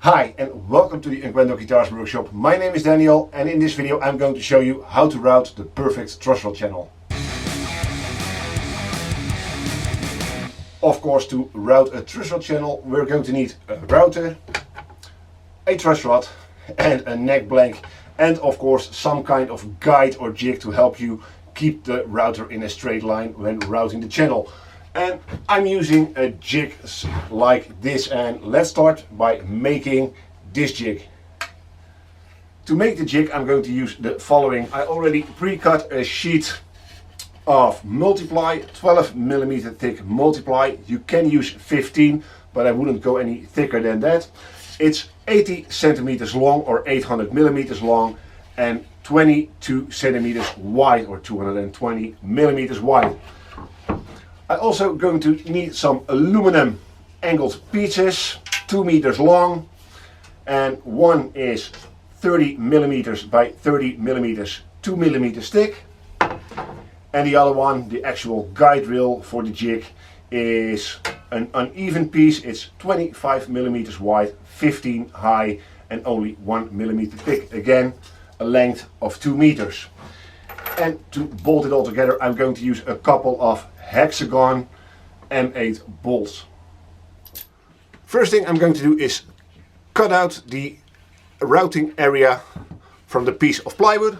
Hi and welcome to the Unquendor Guitars workshop. My name is Daniel and in this video I'm going to show you how to route the perfect truss rod channel. Of course, to route a truss rod channel we're going to need a router, a truss rod and a neck blank, and of course some kind of guide or jig to help you keep the router in a straight line when routing the channel. And I'm using a jig like this, and let's start by making this jig. To make the jig I'm going to use the following. I already pre-cut a sheet of multiply, 12mm thick multiply. You can use 15, but I wouldn't go any thicker than that. It's 80 centimeters long or 800 millimeters long and 22 centimeters wide or 220 millimeters wide. I'm also going to need some aluminum angled pieces, 2 meters long, and one is 30 millimeters by 30 millimeters, 2 millimeters thick, and the other one, the actual guide rail for the jig, is an uneven piece. It's 25 millimeters wide, 15 high, and only 1 millimeter thick. Again, a length of 2 meters. And to bolt it all together I'm going to use a couple of hexagon M8 bolts. First thing I'm going to do is cut out the routing area from the piece of plywood.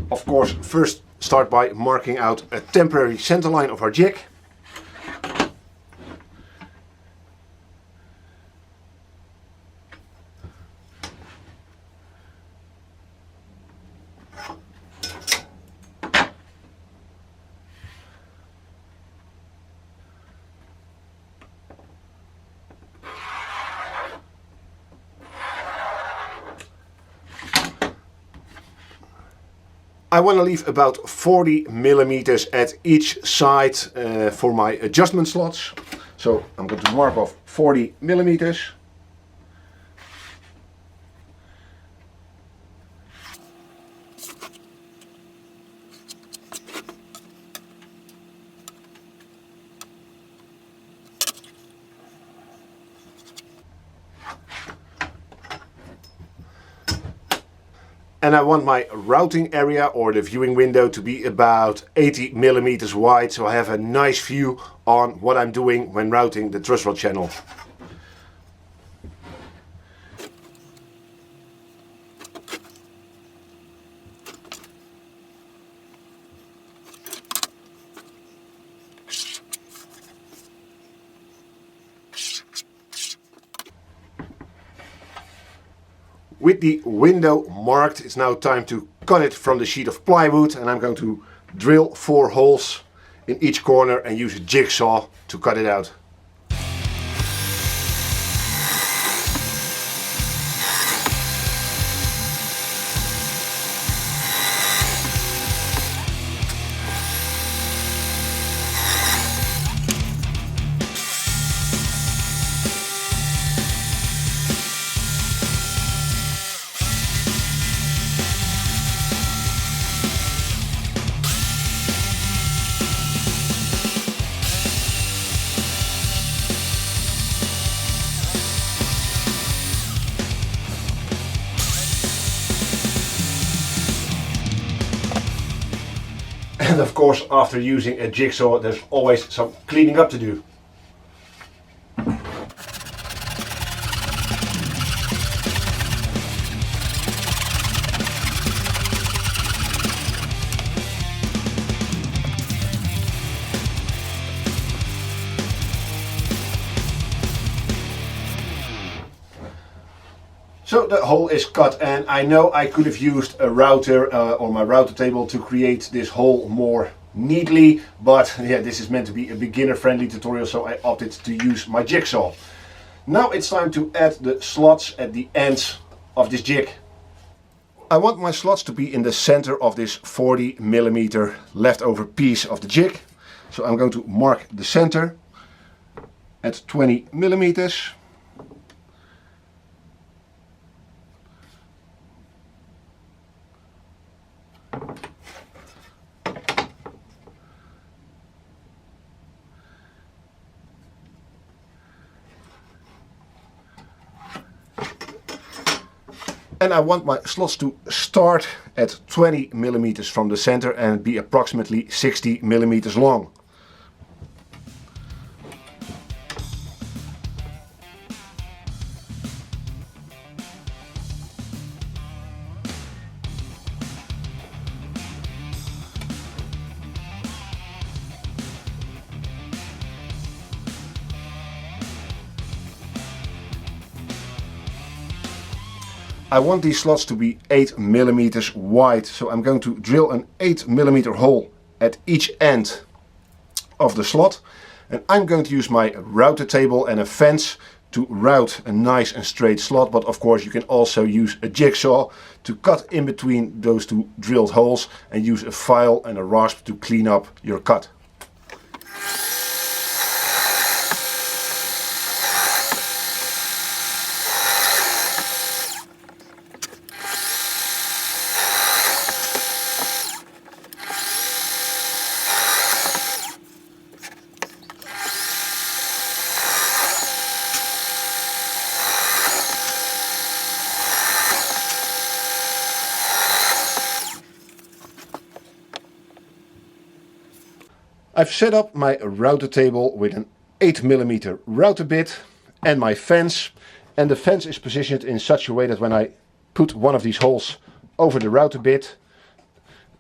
Of course, first start by marking out a temporary center line of our jig. I want to leave about 40 millimeters at each side for my adjustment slots. So I'm going to mark off 40 millimeters. And I want my routing area or the viewing window to be about 80 millimeters wide, so I have a nice view on what I'm doing when routing the truss rod channel. With the window marked, it's now time to cut it from the sheet of plywood, and I'm going to drill 4 holes in each corner and use a jigsaw to cut it out. And of course, after using a jigsaw, there's always some cleaning up to do. So the hole is cut, and I know I could have used a router or my router table to create this hole more neatly, but yeah, this is meant to be a beginner friendly tutorial, so I opted to use my jigsaw. Now it's time to add the slots at the ends of this jig. I want my slots to be in the center of this 40 millimeter leftover piece of the jig, so I'm going to mark the center at 20 millimeters. And I want my slots to start at 20 millimeters from the center and be approximately 60 millimeters long. I want these slots to be 8 millimeters wide, so I'm going to drill an 8 millimeter hole at each end of the slot, and I'm going to use my router table and a fence to route a nice and straight slot, but of course you can also use a jigsaw to cut in between those two drilled holes and use a file and a rasp to clean up your cut. I've set up my router table with an 8 millimeter router bit and my fence, and the fence is positioned in such a way that when I put one of these holes over the router bit,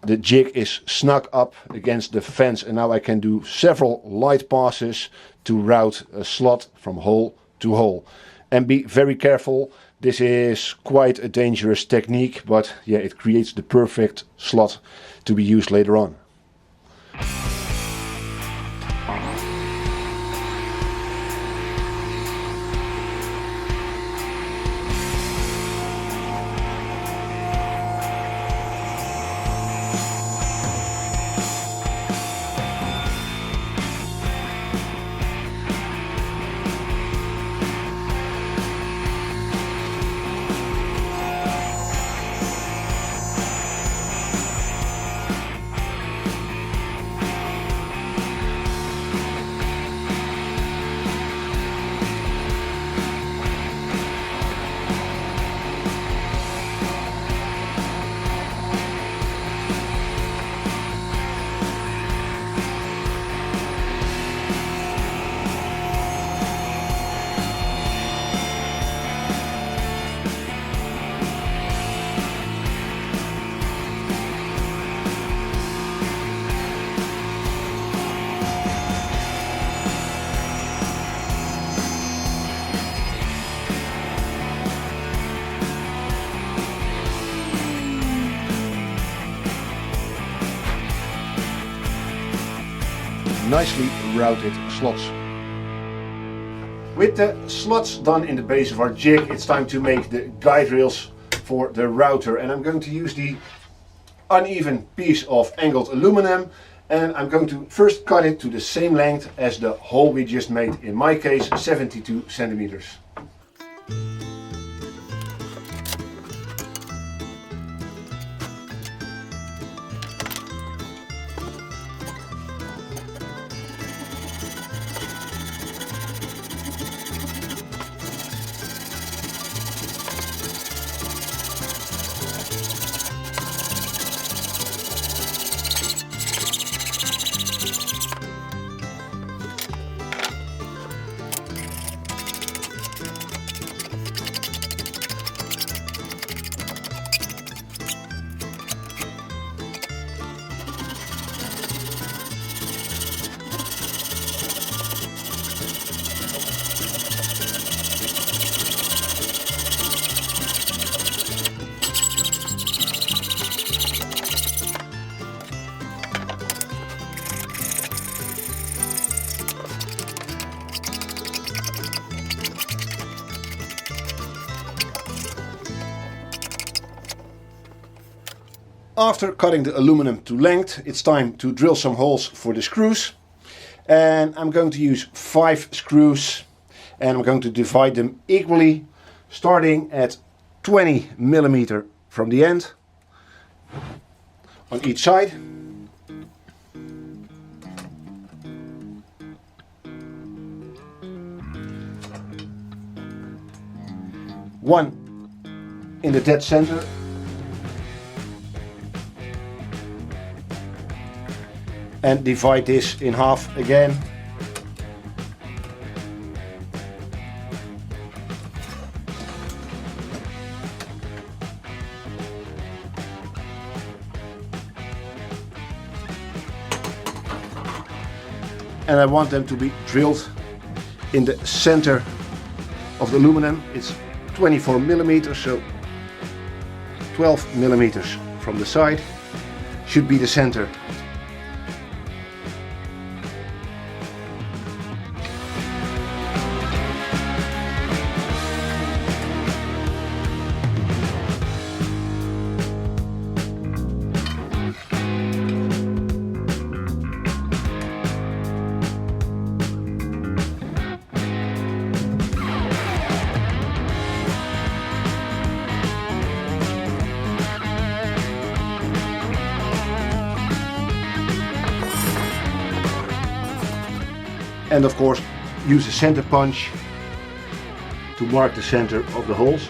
the jig is snug up against the fence, and now I can do several light passes to route a slot from hole to hole. And be very careful, this is quite a dangerous technique, but yeah, it creates the perfect slot to be used later on. Nicely routed slots. With the slots done in the base of our jig, it's time to make the guide rails for the router, and I'm going to use the uneven piece of angled aluminum, and I'm going to first cut it to the same length as the hole we just made, in my case 72 centimeters. After cutting the aluminum to length, it's time to drill some holes for the screws. And I'm going to use 5 screws, and I'm going to divide them equally, starting at 20 millimeter from the end on each side. One in the dead center. And divide this in half again. And I want them to be drilled in the center of the aluminum. It's 24 millimeters, so 12 millimeters from the side should be the center. And of course, use a center punch to mark the center of the holes.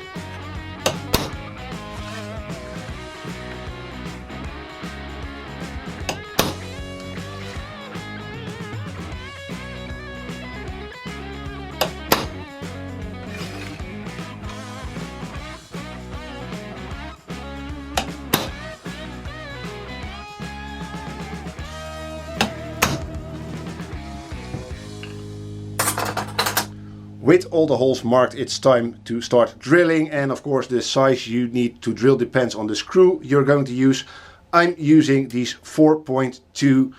With all the holes marked, it's time to start drilling, and of course the size you need to drill depends on the screw you're going to use. I'm using these 4.2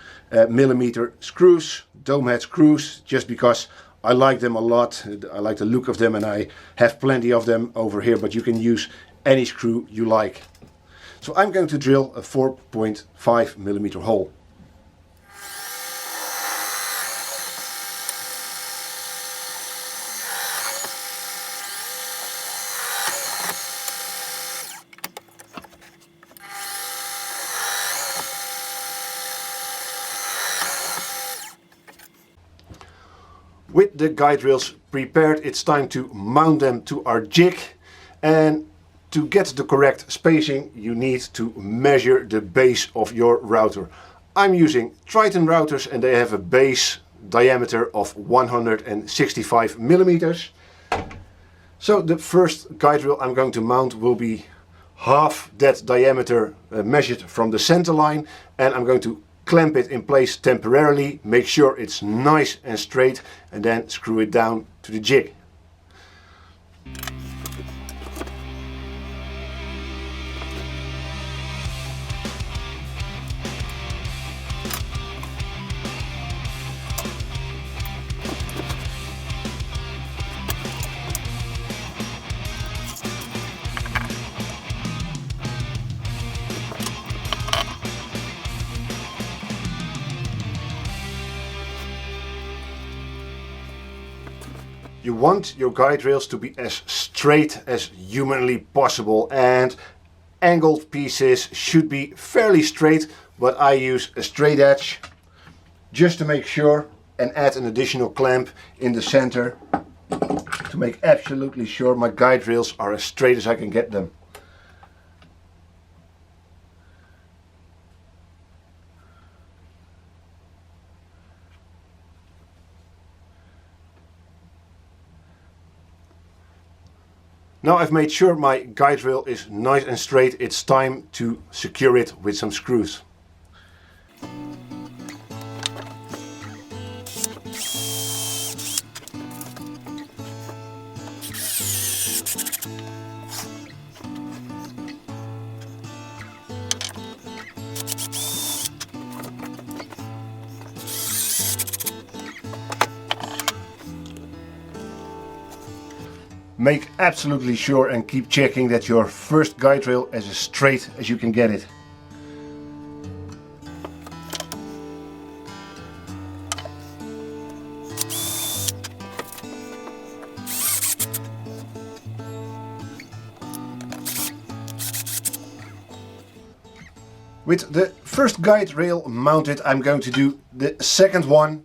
millimeter screws, dome head screws, just because I like them a lot. I like the look of them and I have plenty of them over here, but you can use any screw you like. So I'm going to drill a 4.5 millimeter hole. With the guide rails prepared, it's time to mount them to our jig, and to get the correct spacing you need to measure the base of your router. I'm using Triton routers and they have a base diameter of 165 millimeters. So the first guide rail I'm going to mount will be half that diameter measured from the center line, and I'm going to clamp it in place temporarily, make sure it's nice and straight, and then screw it down to the jig. You want your guide rails to be as straight as humanly possible, and angled pieces should be fairly straight, but I use a straight edge just to make sure, and add an additional clamp in the center to make absolutely sure my guide rails are as straight as I can get them. Now I've made sure my guide rail is nice and straight, it's time to secure it with some screws. Make absolutely sure and keep checking that your first guide rail is as straight as you can get it. With the first guide rail mounted, I'm going to do the second one,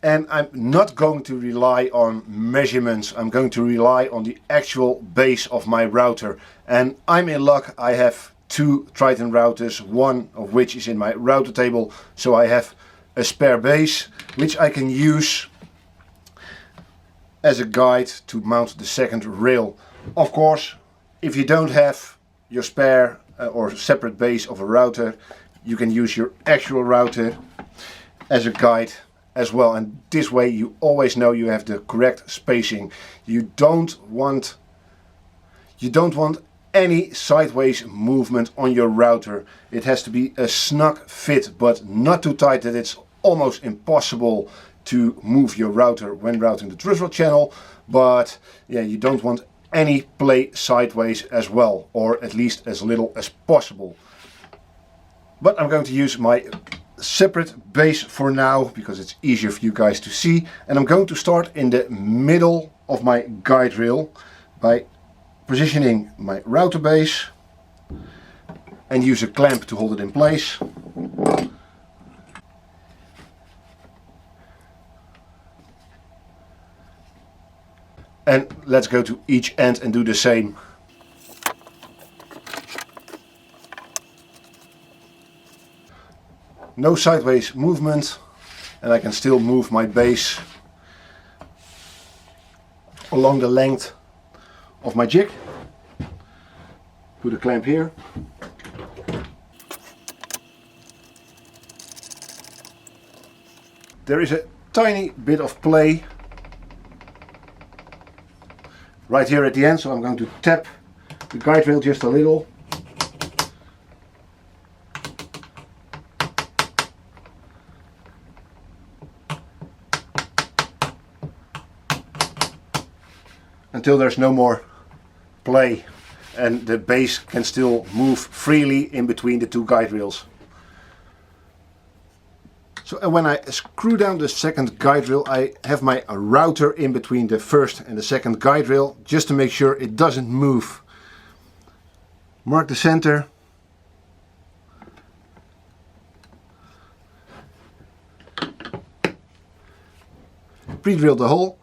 And I'm not going to rely on measurements. I'm going to rely on the actual base of my router. And I'm in luck. I have two Triton routers, one of which is in my router table. So I have a spare base, which I can use as a guide to mount the second rail. Of course, if you don't have your spare or separate base of a router, you can use your actual router as a guide as well, and this way you always know you have the correct spacing. You don't want any sideways movement on your router. It has to be a snug fit, but not too tight that it's almost impossible to move your router when routing the Truss Rod channel. But yeah, you don't want any play sideways as well, or at least as little as possible. But I'm going to use my separate base for now because it's easier for you guys to see, and I'm going to start in the middle of my guide rail by positioning my router base and use a clamp to hold it in place. And let's go to each end and do the same. No sideways movement, and I can still move my base along the length of my jig. Put a clamp here. There is a tiny bit of play right here at the end, so I'm going to tap the guide rail just a little. Until there's no more play and the base can still move freely in between the two guide rails. So and when I screw down the second guide rail, I have my router in between the first and the second guide rail just to make sure it doesn't move. Mark the center. Pre-drill the hole.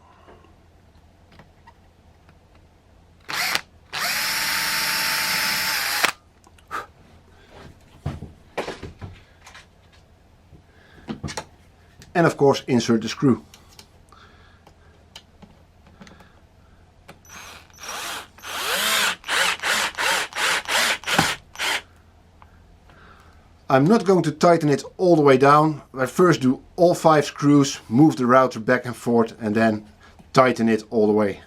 And of course insert the screw. I'm not going to tighten it all the way down. I first do all 5 screws, move the router back and forth, and then tighten it all the way.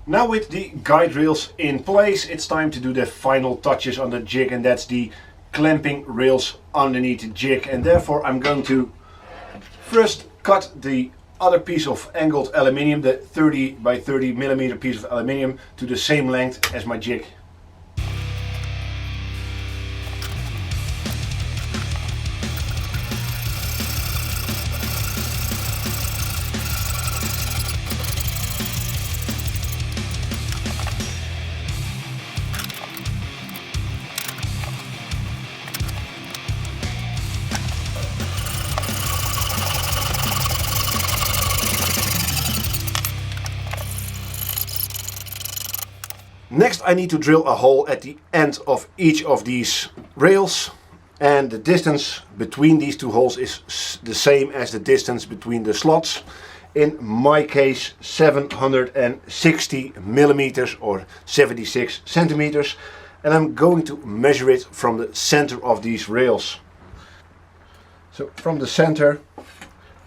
Now with the guide rails in place, it's time to do the final touches on the jig, and that's the clamping rails underneath the jig. And therefore I'm going to first cut the other piece of angled aluminium, the 30 by 30 millimeter piece of aluminium, to the same length as my jig. Next I need to drill a hole at the end of each of these rails, and the distance between these two holes is the same as the distance between the slots. In my case 760 millimeters or 76 centimeters, and I'm going to measure it from the center of these rails. So from the center,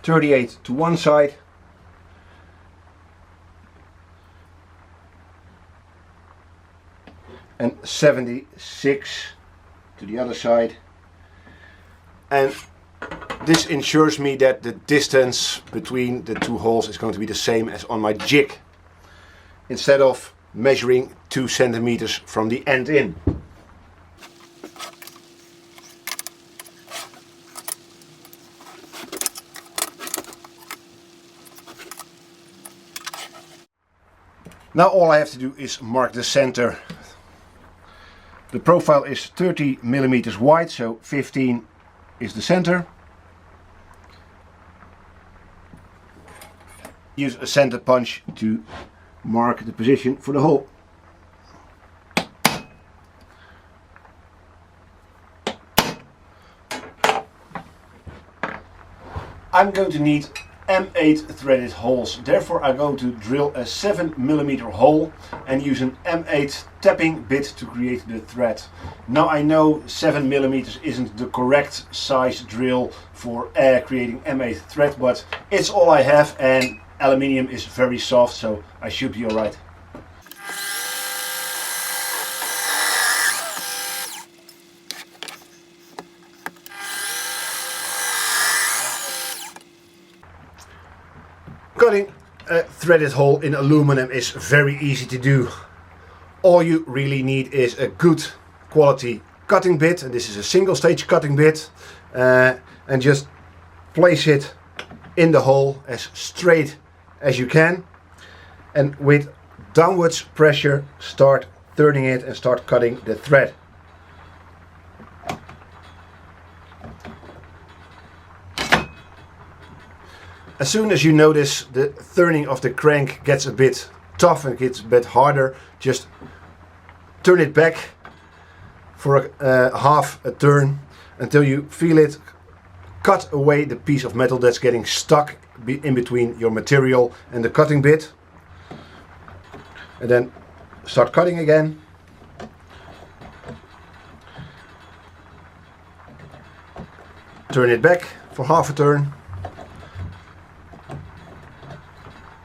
38 to one side, and 76 to the other side, and This ensures me that the distance between the two holes is going to be the same as on my jig, instead of measuring 2 centimeters from the end in. Now all I have to do is mark the center. The profile is 30 millimeters wide, so 15 is the center. Use a center punch to mark the position for the hole. I'm going to need M8 threaded holes, therefore I'm going to drill a 7 millimeter hole and use an M8 tapping bit to create the thread. Now I know 7 millimeters isn't the correct size drill for creating M8 thread, but it's all I have, and aluminium is very soft, so I should be alright. Cutting a threaded hole in aluminum is very easy to do. All you really need is a good quality cutting bit, and this is a single stage cutting bit, and just place it in the hole as straight as you can, and with downwards pressure start turning it and start cutting the thread. As soon as you notice the turning of the crank gets a bit tough and gets a bit harder, just turn it back for half a turn until you feel it cut away the piece of metal that's getting stuck in between your material and the cutting bit. And then start cutting again. Turn it back for half a turn.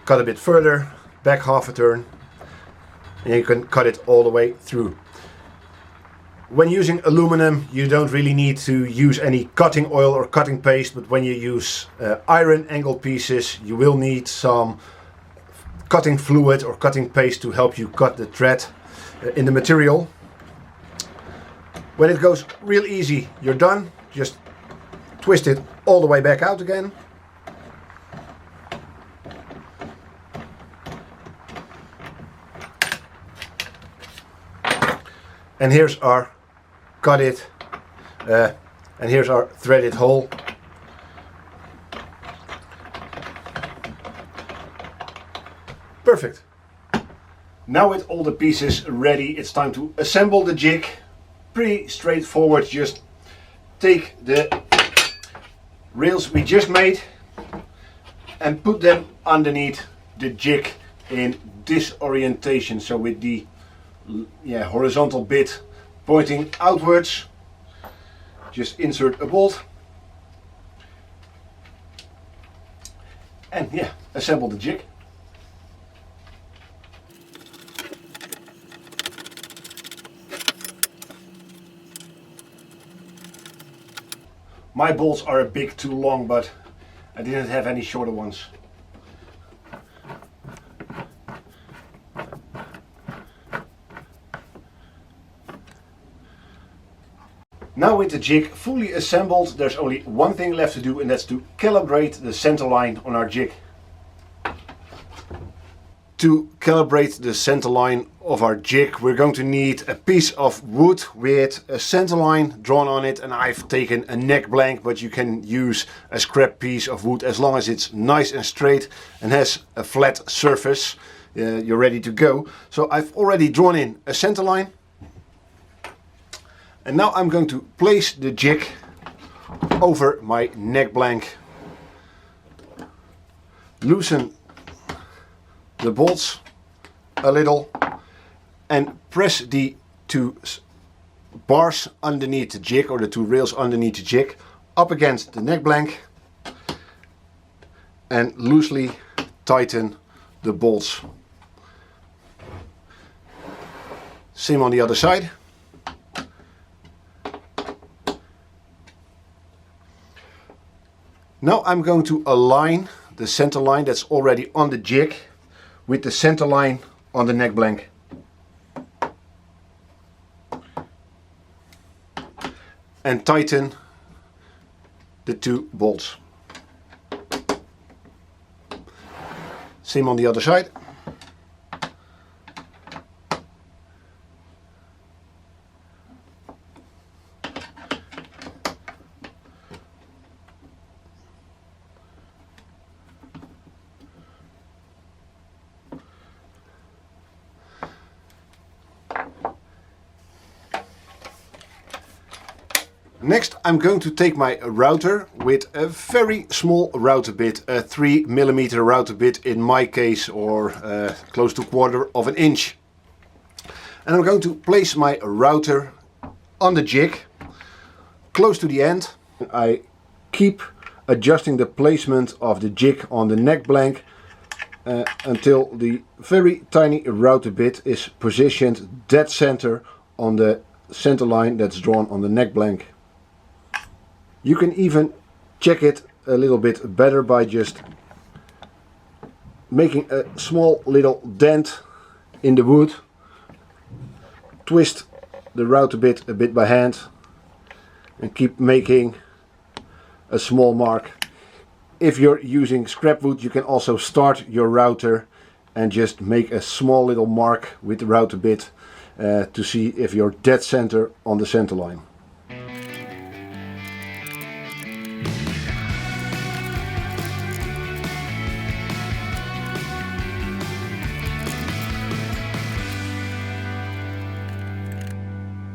Cut a bit further, back half a turn, and you can cut it all the way through. When using aluminum, you don't really need to use any cutting oil or cutting paste, but when you use iron angle pieces, you will need some cutting fluid or cutting paste to help you cut the thread in the material. When it goes real easy, you're done. Just twist it all the way back out again. And here's our and here's our threaded hole. Perfect. Now with all the pieces ready, it's time to assemble the jig. Pretty straightforward. Just take the rails we just made and put them underneath the jig in this orientation, so with the horizontal bit pointing outwards. Just insert a bolt and assemble the jig. My bolts are a bit too long, but I didn't have any shorter ones. Now with the jig fully assembled, there's only one thing left to do, and that's to calibrate the center line on our jig. To calibrate the center line of our jig, we're going to need a piece of wood with a center line drawn on it, and I've taken a neck blank, but you can use a scrap piece of wood as long as it's nice and straight and has a flat surface. You're ready to go. So I've already drawn in a center line. And now I'm going to place the jig over my neck blank, loosen the bolts a little, and press the two bars underneath the jig, or the two rails underneath the jig, up against the neck blank, and loosely tighten the bolts. Same on the other side. Now I'm going to align the center line that's already on the jig with the center line on the neck blank. And tighten the two bolts. Same on the other side. Next I'm going to take my router with a very small router bit, a 3mm router bit in my case, or close to 1/4 of an inch. And I'm going to place my router on the jig, close to the end. I keep adjusting the placement of the jig on the neck blank until the very tiny router bit is positioned dead center on the center line that's drawn on the neck blank. You can even check it a little bit better by just making a small little dent in the wood. Twist the router bit a bit by hand and keep making a small mark. If you're using scrap wood, you can also start your router and just make a small little mark with the router bit to see if you're dead center on the center line.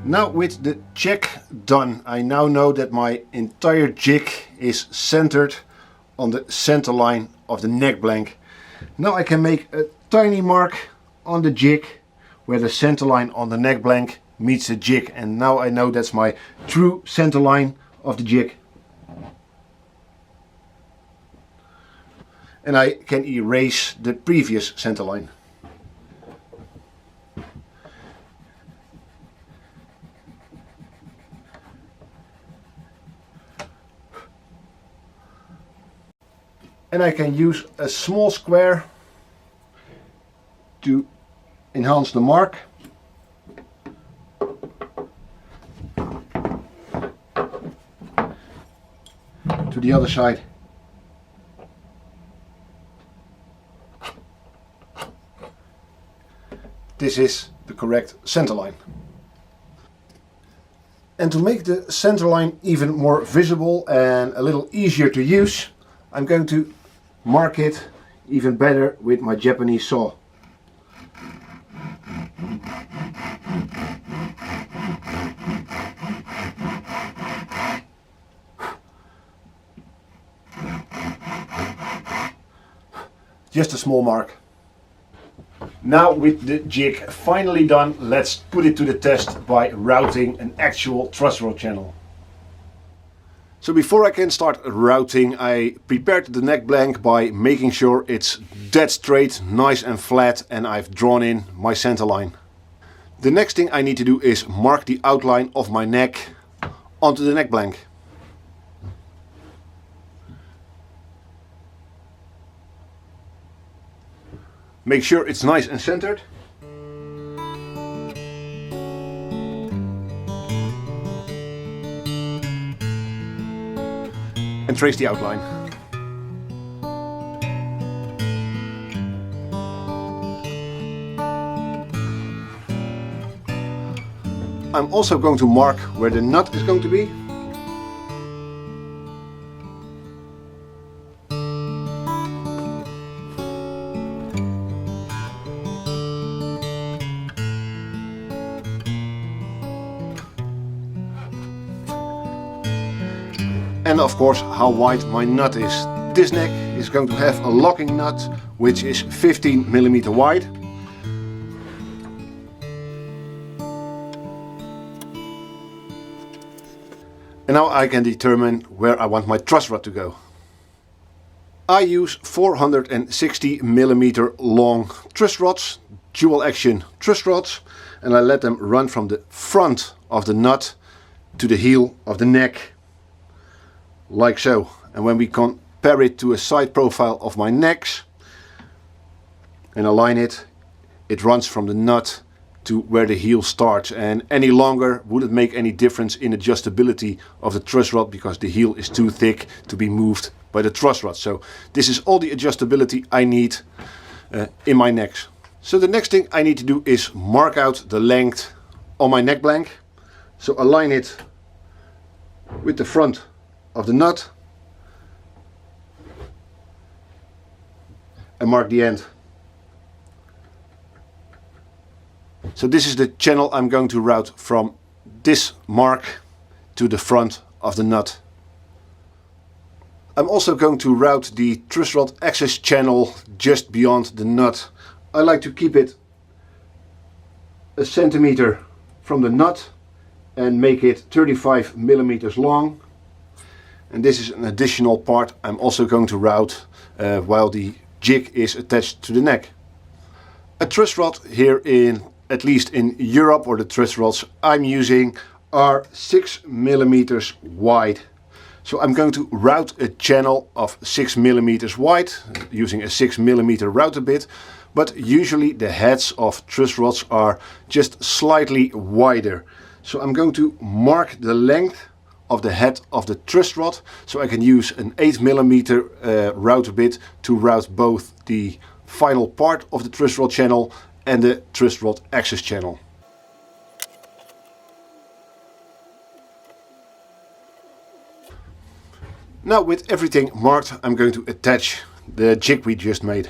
Now with the check done, I now know that my entire jig is centered on the center line of the neck blank. Now I can make a tiny mark on the jig where the center line on the neck blank meets the jig, and now I know that's my true center line of the jig. And I can erase the previous center line. And I can use a small square to enhance the mark. To the other side. This is the correct center line. And to make the center line even more visible and a little easier to use, I'm going to mark it even better with my Japanese saw. Just a small mark. Now with the jig finally done, let's put it to the test by routing an actual truss rod channel. So before I can start routing, I prepared the neck blank by making sure it's dead straight, nice and flat, and I've drawn in my center line. The next thing I need to do is mark the outline of my neck onto the neck blank. Make sure it's nice and centered. And trace the outline. I'm also going to mark where the nut is going to be. And of course how wide my nut is. This neck is going to have a locking nut which is 15mm wide. And now I can determine where I want my truss rod to go. I use 460mm long truss rods, dual action truss rods, and I let them run from the front of the nut to the heel of the neck. Like so. And when we compare it to a side profile of my necks and align it, it runs from the nut to where the heel starts, and any longer wouldn't make any difference in adjustability of the truss rod because the heel is too thick to be moved by the truss rod. So this is all the adjustability I need in my necks. So the next thing I need to do is mark out the length on my neck blank. So align it with the front of the nut and mark the end. So this is the channel I'm going to route from this mark to the front of the nut. I'm also going to route the truss rod access channel just beyond the nut. I like to keep it a centimeter from the nut and make it 35 millimeters long. And this is an additional part I'm also going to route while the jig is attached to the neck. A truss rod here at least in Europe, or the truss rods I'm using, are 6 millimeters wide. So I'm going to route a channel of 6 millimeters wide using a 6 millimeter router bit, but usually the heads of truss rods are just slightly wider. So I'm going to mark the length of the head of the truss rod, so I can use an 8 millimeter router bit to route both the final part of the truss rod channel and the truss rod access channel. Now with everything marked, I'm going to attach the jig we just made.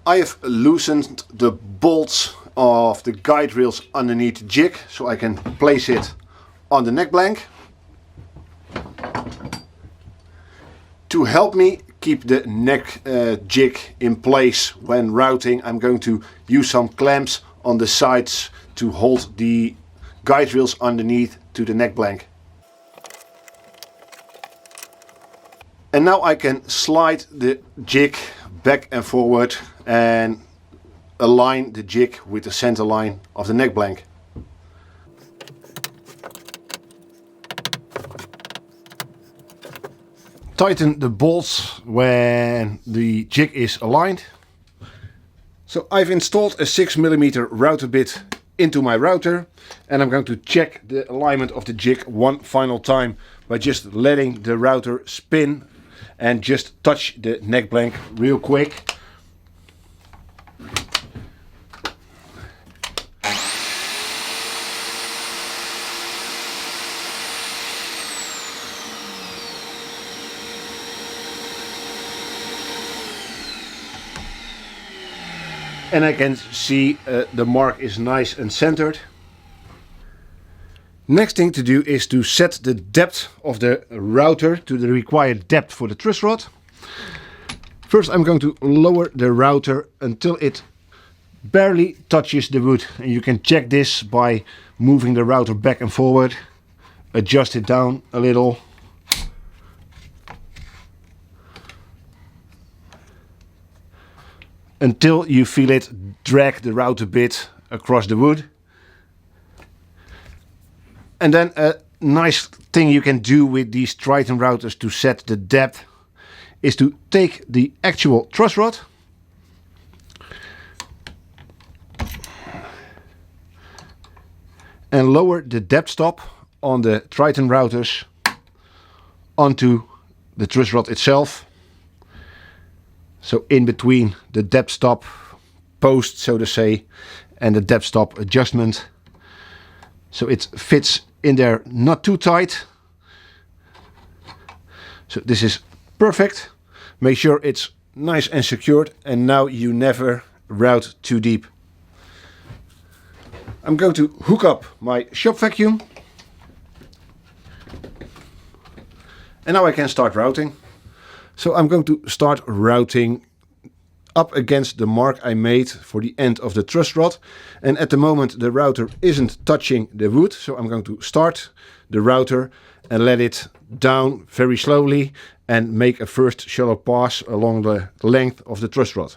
I have loosened the bolts of the guide rails underneath the jig so I can place it on the neck blank. To help me keep the neck jig in place when routing, I'm going to use some clamps on the sides to hold the guide rails underneath to the neck blank. And now I can slide the jig back and forward and align the jig with the center line of the neck blank. Tighten the bolts when the jig is aligned. So I've installed a 6 millimeter router bit into my router, and I'm going to check the alignment of the jig one final time by just letting the router spin and just touch the neck blank real quick. And I can see the mark is nice and centered. Next thing to do is to set the depth of the router to the required depth for the truss rod. First I'm going to lower the router until it barely touches the wood. And you can check this by moving the router back and forward. Adjust it down a little. Until you feel it drag the router bit across the wood. And then a nice thing you can do with these Triton routers to set the depth is to take the actual truss rod and lower the depth stop on the Triton routers onto the truss rod itself. So in between the depth stop post, so to say, and the depth stop adjustment. So it fits in there not too tight. So this is perfect. Make sure it's nice and secured, and now you never route too deep. I'm going to hook up my shop vacuum. And now I can start routing. So I'm going to start routing up against the mark I made for the end of the truss rod. And at the moment the router isn't touching the wood. So I'm going to start the router and let it down very slowly and make a first shallow pass along the length of the truss rod.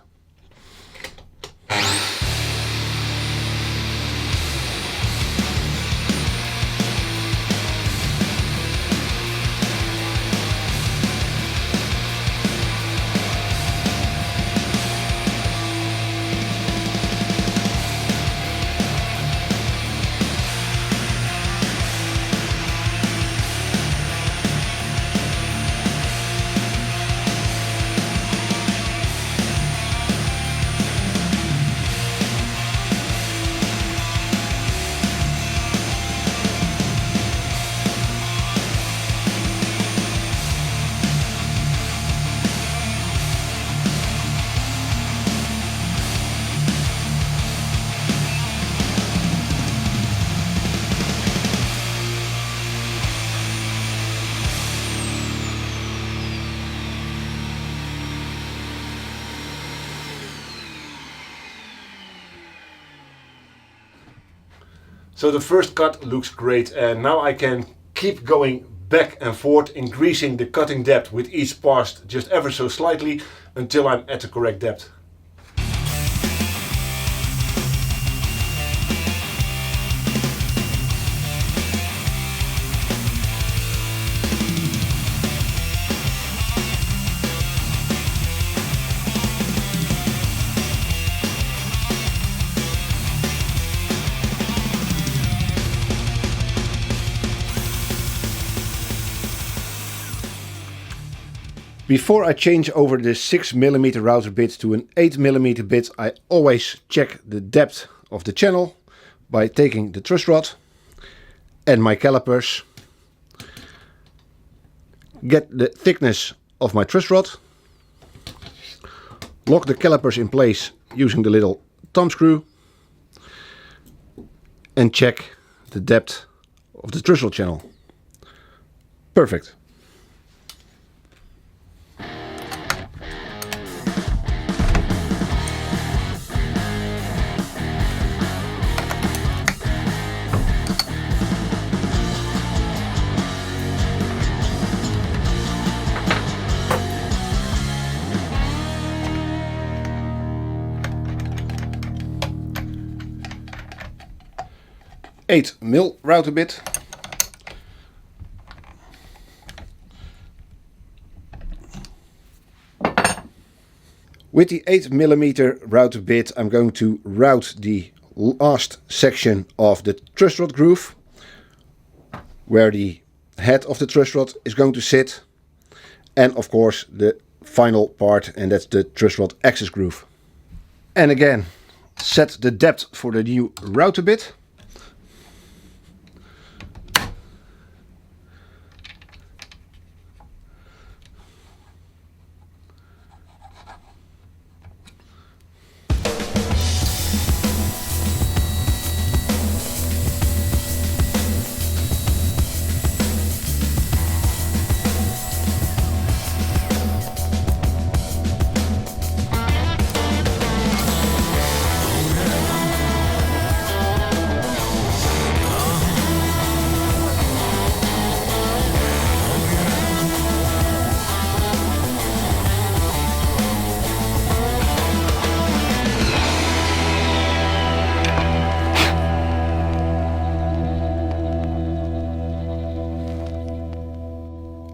So the first cut looks great, and now I can keep going back and forth, increasing the cutting depth with each pass just ever so slightly until I'm at the correct depth. Before I change over the 6mm router bit to an 8mm bit, I always check the depth of the channel by taking the truss rod and my calipers, get the thickness of my truss rod, lock the calipers in place using the little thumb screw, and check the depth of the truss rod channel. Perfect. $8mm router bit. With the 8mm router bit, I'm going to route the last section of the truss rod groove, where the head of the truss rod is going to sit, and of course the final part, and that's the truss rod axis groove. And again, set the depth for the new router bit.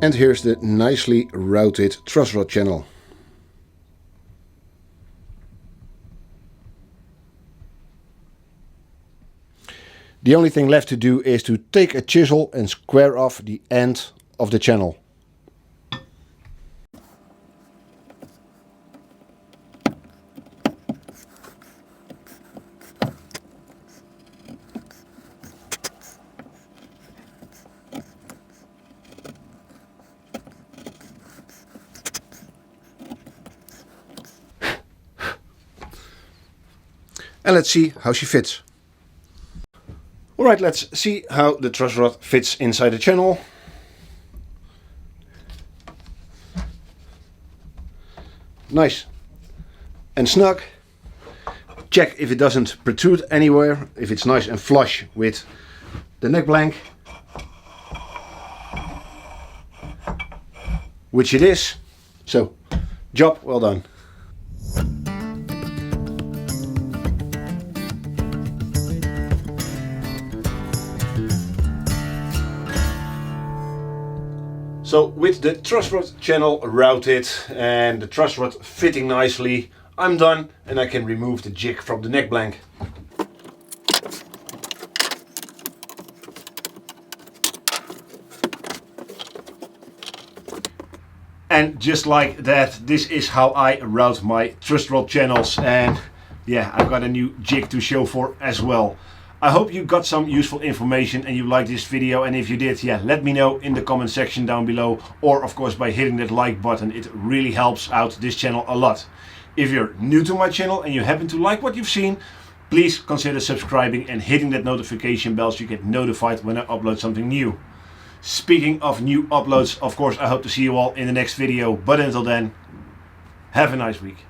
And here's the nicely routed truss rod channel. The only thing left to do is to take a chisel and square off the end of the channel. And let's see how she fits. Alright, let's see how the truss rod fits inside the channel. Nice and snug. Check if it doesn't protrude anywhere, if it's nice and flush with the neck blank. Which it is. So, job well done. So with the truss rod channel routed and the truss rod fitting nicely, I'm done and I can remove the jig from the neck blank. And just like that, this is how I route my truss rod channels, and yeah, I've got a new jig to show for as well. I hope you got some useful information and you liked this video, and if you did, yeah, let me know in the comment section down below, or of course by hitting that like button. It really helps out this channel a lot. If you're new to my channel and you happen to like what you've seen, please consider subscribing and hitting that notification bell so you get notified when I upload something new. Speaking of new uploads, of course I hope to see you all in the next video, but until then, have a nice week.